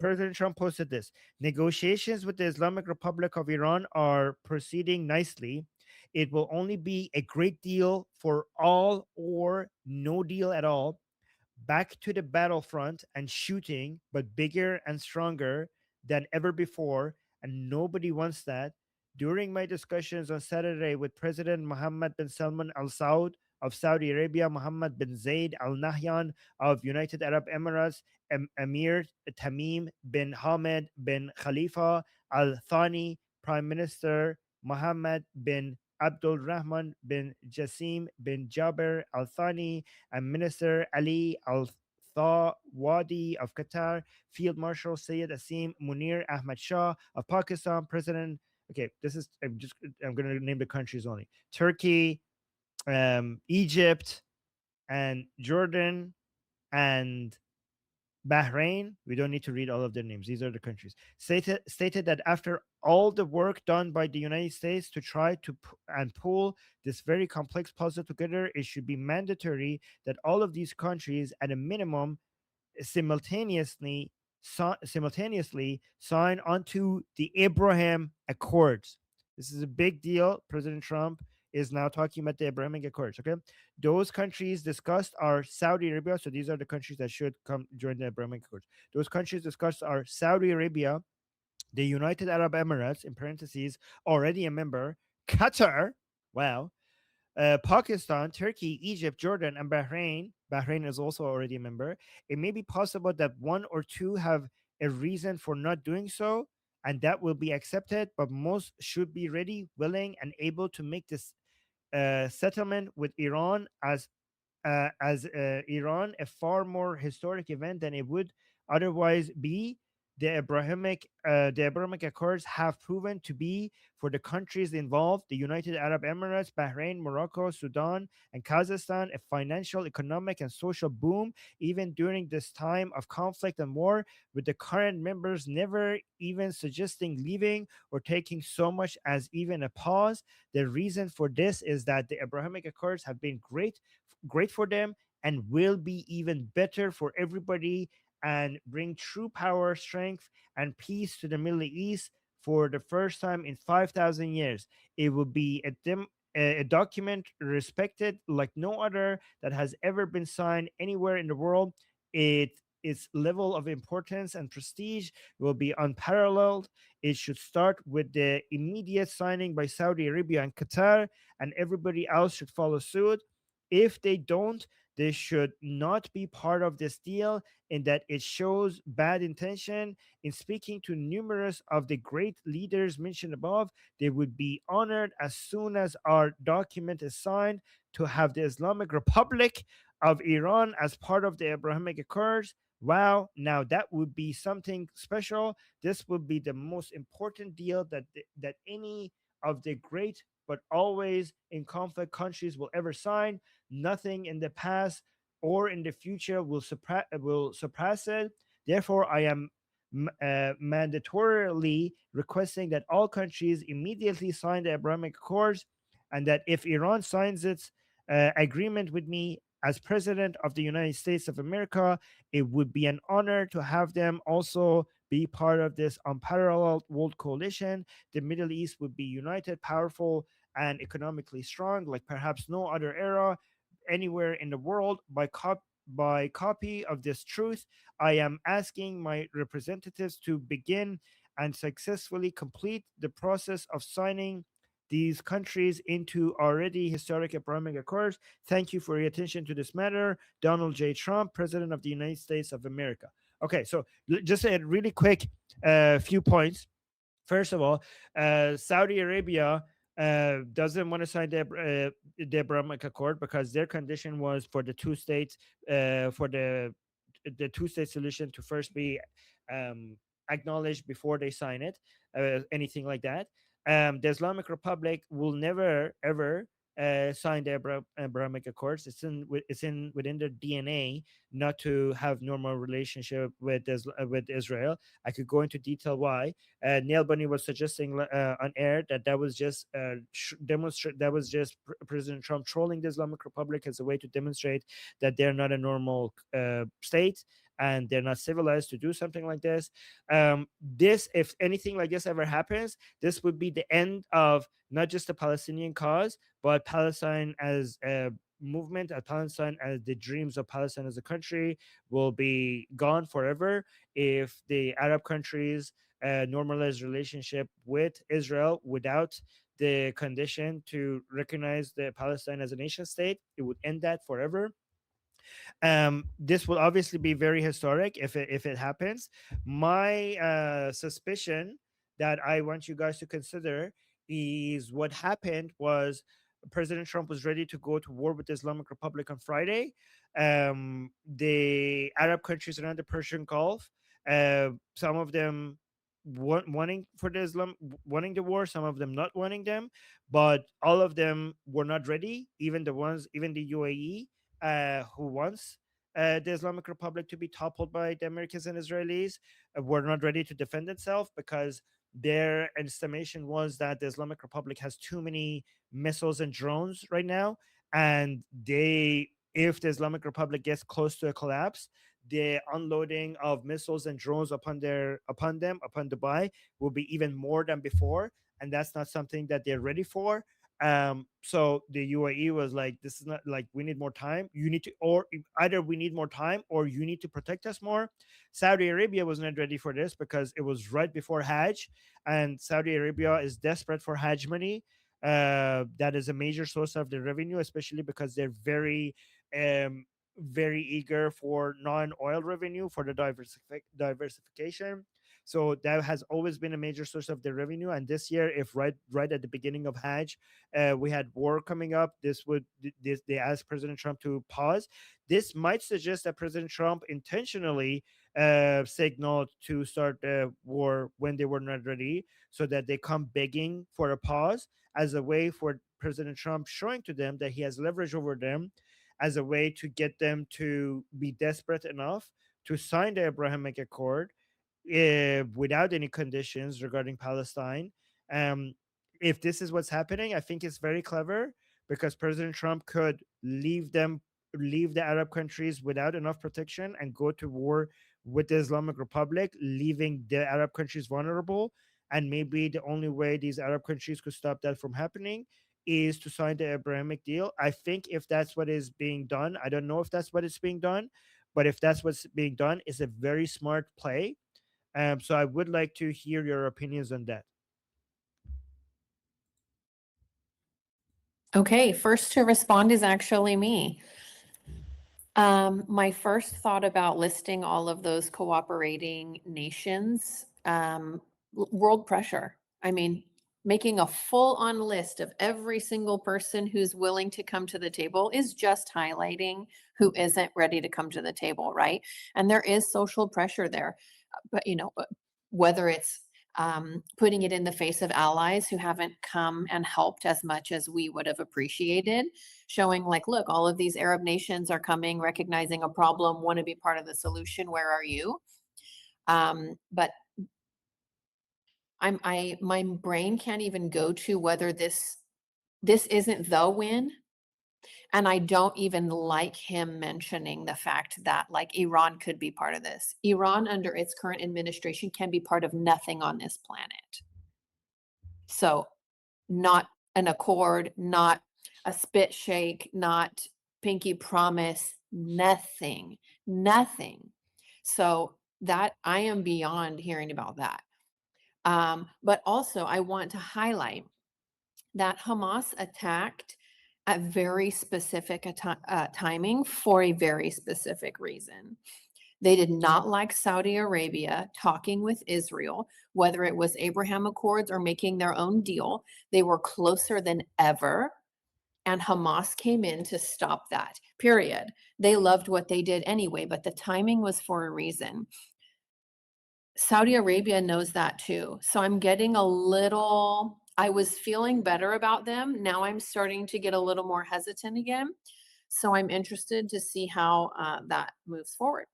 President Trump posted this: negotiations with the Islamic Republic of Iran are proceeding nicely. It will only be a great deal for all or no deal at all. Back to the battlefront and shooting, but bigger and stronger than ever before, and nobody wants that. During my discussions on Saturday with President Mohammed bin Salman Al Saud of Saudi Arabia, Mohammed bin Zayed Al Nahyan of United Arab Emirates, Emir Tamim bin Hamad bin Khalifa Al Thani, Prime Minister Mohammed bin Abdul Rahman bin Jassim bin Jaber Al Thani, and Minister Ali Al Thawadi of Qatar, Field Marshal Syed Asim Munir Ahmad Shah of Pakistan, President. Okay, this is I'm going to name the countries only: Turkey, Egypt, and Jordan, and Bahrain. We don't need to read all of their names. These are the countries. Stated that after all the work done by the United States to try to and pull this very complex puzzle together, it should be mandatory that all of these countries, at a minimum, simultaneously sign onto the Abraham Accords. This is a big deal. President Trump is now talking about the Abrahamic Accords. Okay, those countries discussed are Saudi Arabia. So these are the countries that should come join the Abrahamic Accords. Those countries discussed are Saudi Arabia, the United Arab Emirates, in parentheses, already a member, Qatar, wow, Pakistan, Turkey, Egypt, Jordan, and Bahrain. Bahrain is also already a member. It may be possible that one or two have a reason for not doing so, and that will be accepted, but most should be ready, willing, and able to make this settlement with Iran as Iran a far more historic event than it would otherwise be. The Abrahamic Accords have proven to be, for the countries involved, the United Arab Emirates, Bahrain, Morocco, Sudan, and Kazakhstan, a financial, economic, and social boom, even during this time of conflict and war, with the current members never even suggesting leaving or taking so much as even a pause. The reason for this is that the Abrahamic Accords have been great for them and will be even better for everybody, and bring true power, strength, and peace to the Middle East for the first time in 5,000 years. It will be a document respected like no other that has ever been signed anywhere in the world. Its level of importance and prestige will be unparalleled. It should start with the immediate signing by Saudi Arabia and Qatar, and everybody else should follow suit. If they don't, they should not be part of this deal, in that it shows bad intention. In speaking to numerous of the great leaders mentioned above, they would be honored as soon as our document is signed to have the Islamic Republic of Iran as part of the Abrahamic Accords. Wow, now that would be something special. This would be the most important deal that any of the great but always in conflict countries will ever sign. Nothing in the past or in the future will surpass it. Therefore, I am mandatorily requesting that all countries immediately sign the Abrahamic Accords, and that if Iran signs its agreement with me as President of the United States of America, it would be an honor to have them also be part of this unparalleled world coalition. The Middle East would be united, powerful, and economically strong, like perhaps no other era anywhere in the world. By copy of this truth, I am asking my representatives to begin and successfully complete the process of signing these countries into already historic Abrahamic Accords. Thank you for your attention to this matter. Donald J. Trump, President of the United States of America. Okay, so just a really quick few points. First of all, Saudi Arabia doesn't want to sign the Abrahamic Accord because their condition was for the two states, for the two-state solution to first be acknowledged before they sign it, anything like that. The Islamic Republic will never ever sign the Abrahamic Accords. It's within their DNA not to have normal relationship with Israel. I could go into detail why. Neil Bunny was suggesting on air that was just President Trump trolling the Islamic Republic as a way to demonstrate that they're not a normal state. and they're not civilized to do something like this. This, if anything like this ever happens, this would be the end of not just the Palestinian cause, but Palestine as a movement, at Palestine as the dreams of Palestine as a country will be gone forever if the Arab countries normalize relationship with Israel without the condition to recognize the Palestine as a nation state. It would end that forever. This will obviously be very historic if it happens. My suspicion that I want you guys to consider is what happened was President Trump was ready to go to war with the Islamic Republic on Friday. The Arab countries around the Persian Gulf, some of them wanting for the wanting the war, some of them not wanting them, but all of them were not ready. Even the ones, even the UAE, who wants the Islamic Republic to be toppled by the Americans and Israelis, were not ready to defend itself because their estimation was that the Islamic Republic has too many missiles and drones right now, and if the Islamic Republic gets close to a collapse, the unloading of missiles and drones upon Dubai will be even more than before, and that's not something that they're ready for. So the UAE was like, this is not like, we need more time. You need to, or either we need more time or you need to protect us more. Saudi Arabia was not ready for this because it was right before Hajj, and Saudi Arabia is desperate for Hajj money. That is a major source of their revenue, especially because they're um, very eager for non-oil revenue for the diversification. So that has always been a major source of their revenue. And this year, if right at the beginning of Hajj, we had war coming up, they asked President Trump to pause. This might suggest that President Trump intentionally signaled to start a war when they were not ready, so that they come begging for a pause as a way for President Trump showing to them that he has leverage over them, as a way to get them to be desperate enough to sign the Abrahamic Accord without any conditions regarding Palestine. Um, if this is what's happening, I think it's very clever because President Trump could leave the Arab countries without enough protection and go to war with the Islamic Republic, leaving the Arab countries vulnerable. And maybe the only way these Arab countries could stop that from happening is to sign the Abrahamic deal. I think if that's what is being done, I don't know if that's what is being done, but if that's what's being done, it's a very smart play. So I would like to hear your opinions on that. Okay, first to respond is actually me. My first thought about listing all of those cooperating nations, world pressure. I mean, making a full-on list of every single person who's willing to come to the table is just highlighting who isn't ready to come to the table, right? And there is social pressure there. But whether it's putting it in the face of allies who haven't come and helped as much as we would have appreciated, showing like, look, all of these Arab nations are coming, recognizing a problem, want to be part of the solution. Where are you? But my brain can't even go to whether this isn't the win. And I don't even like him mentioning the fact that like Iran could be part of this. Iran under its current administration can be part of nothing on this planet. So not an accord, not a spit shake, not pinky promise, nothing. So that I am beyond hearing about that. But also I want to highlight that Hamas attacked at very specific timing for a very specific reason. They did not like Saudi Arabia talking with Israel, whether it was Abraham Accords or making their own deal. They were closer than ever. And Hamas came in to stop that, period. They loved what they did anyway, but the timing was for a reason. Saudi Arabia knows that too. So I'm getting I was feeling better about them. Now I'm starting to get a little more hesitant again. So I'm interested to see how that moves forward.